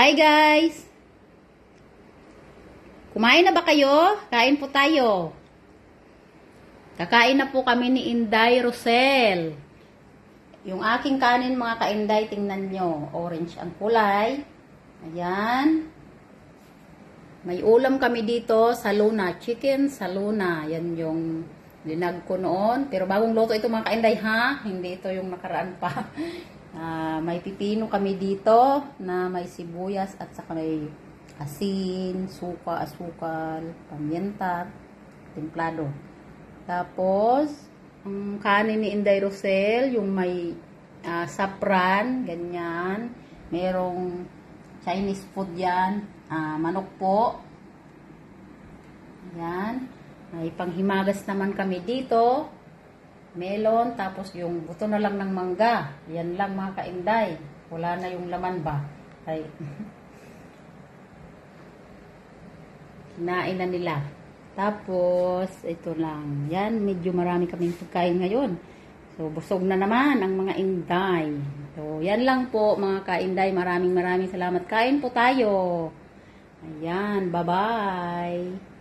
Hi guys! Kumain na ba kayo? Kain po tayo. Kakain na po kami ni Inday Rosel. Yung aking kanin mga ka-Inday, tingnan nyo. Orange ang kulay. Ayan. May ulam kami dito sa Luna. Chicken sa Luna. Yan yung linag ko noon. Pero bagong luto ito mga ka-Inday ha. Hindi ito yung nakaraan pa. May pipino kami dito na may sibuyas at saka may asin, suka, asukal, pamienta, templado. Tapos, ang kanin ni Inday Rosel, yung may sapran, ganyan. Merong Chinese food yan. Manok po. Ayan. May panghimagas naman kami dito. Melon, tapos yung buto na lang ng mangga. Yan lang mga ka-Inday. Wala na yung laman ba? Ay. Kinain na nila. Tapos, ito lang. Yan, medyo marami kaming pagkain ngayon. So, busog na naman ang mga Inday. So, yan lang po mga ka-Inday. Maraming salamat. Kain po tayo. Ayan, bye-bye.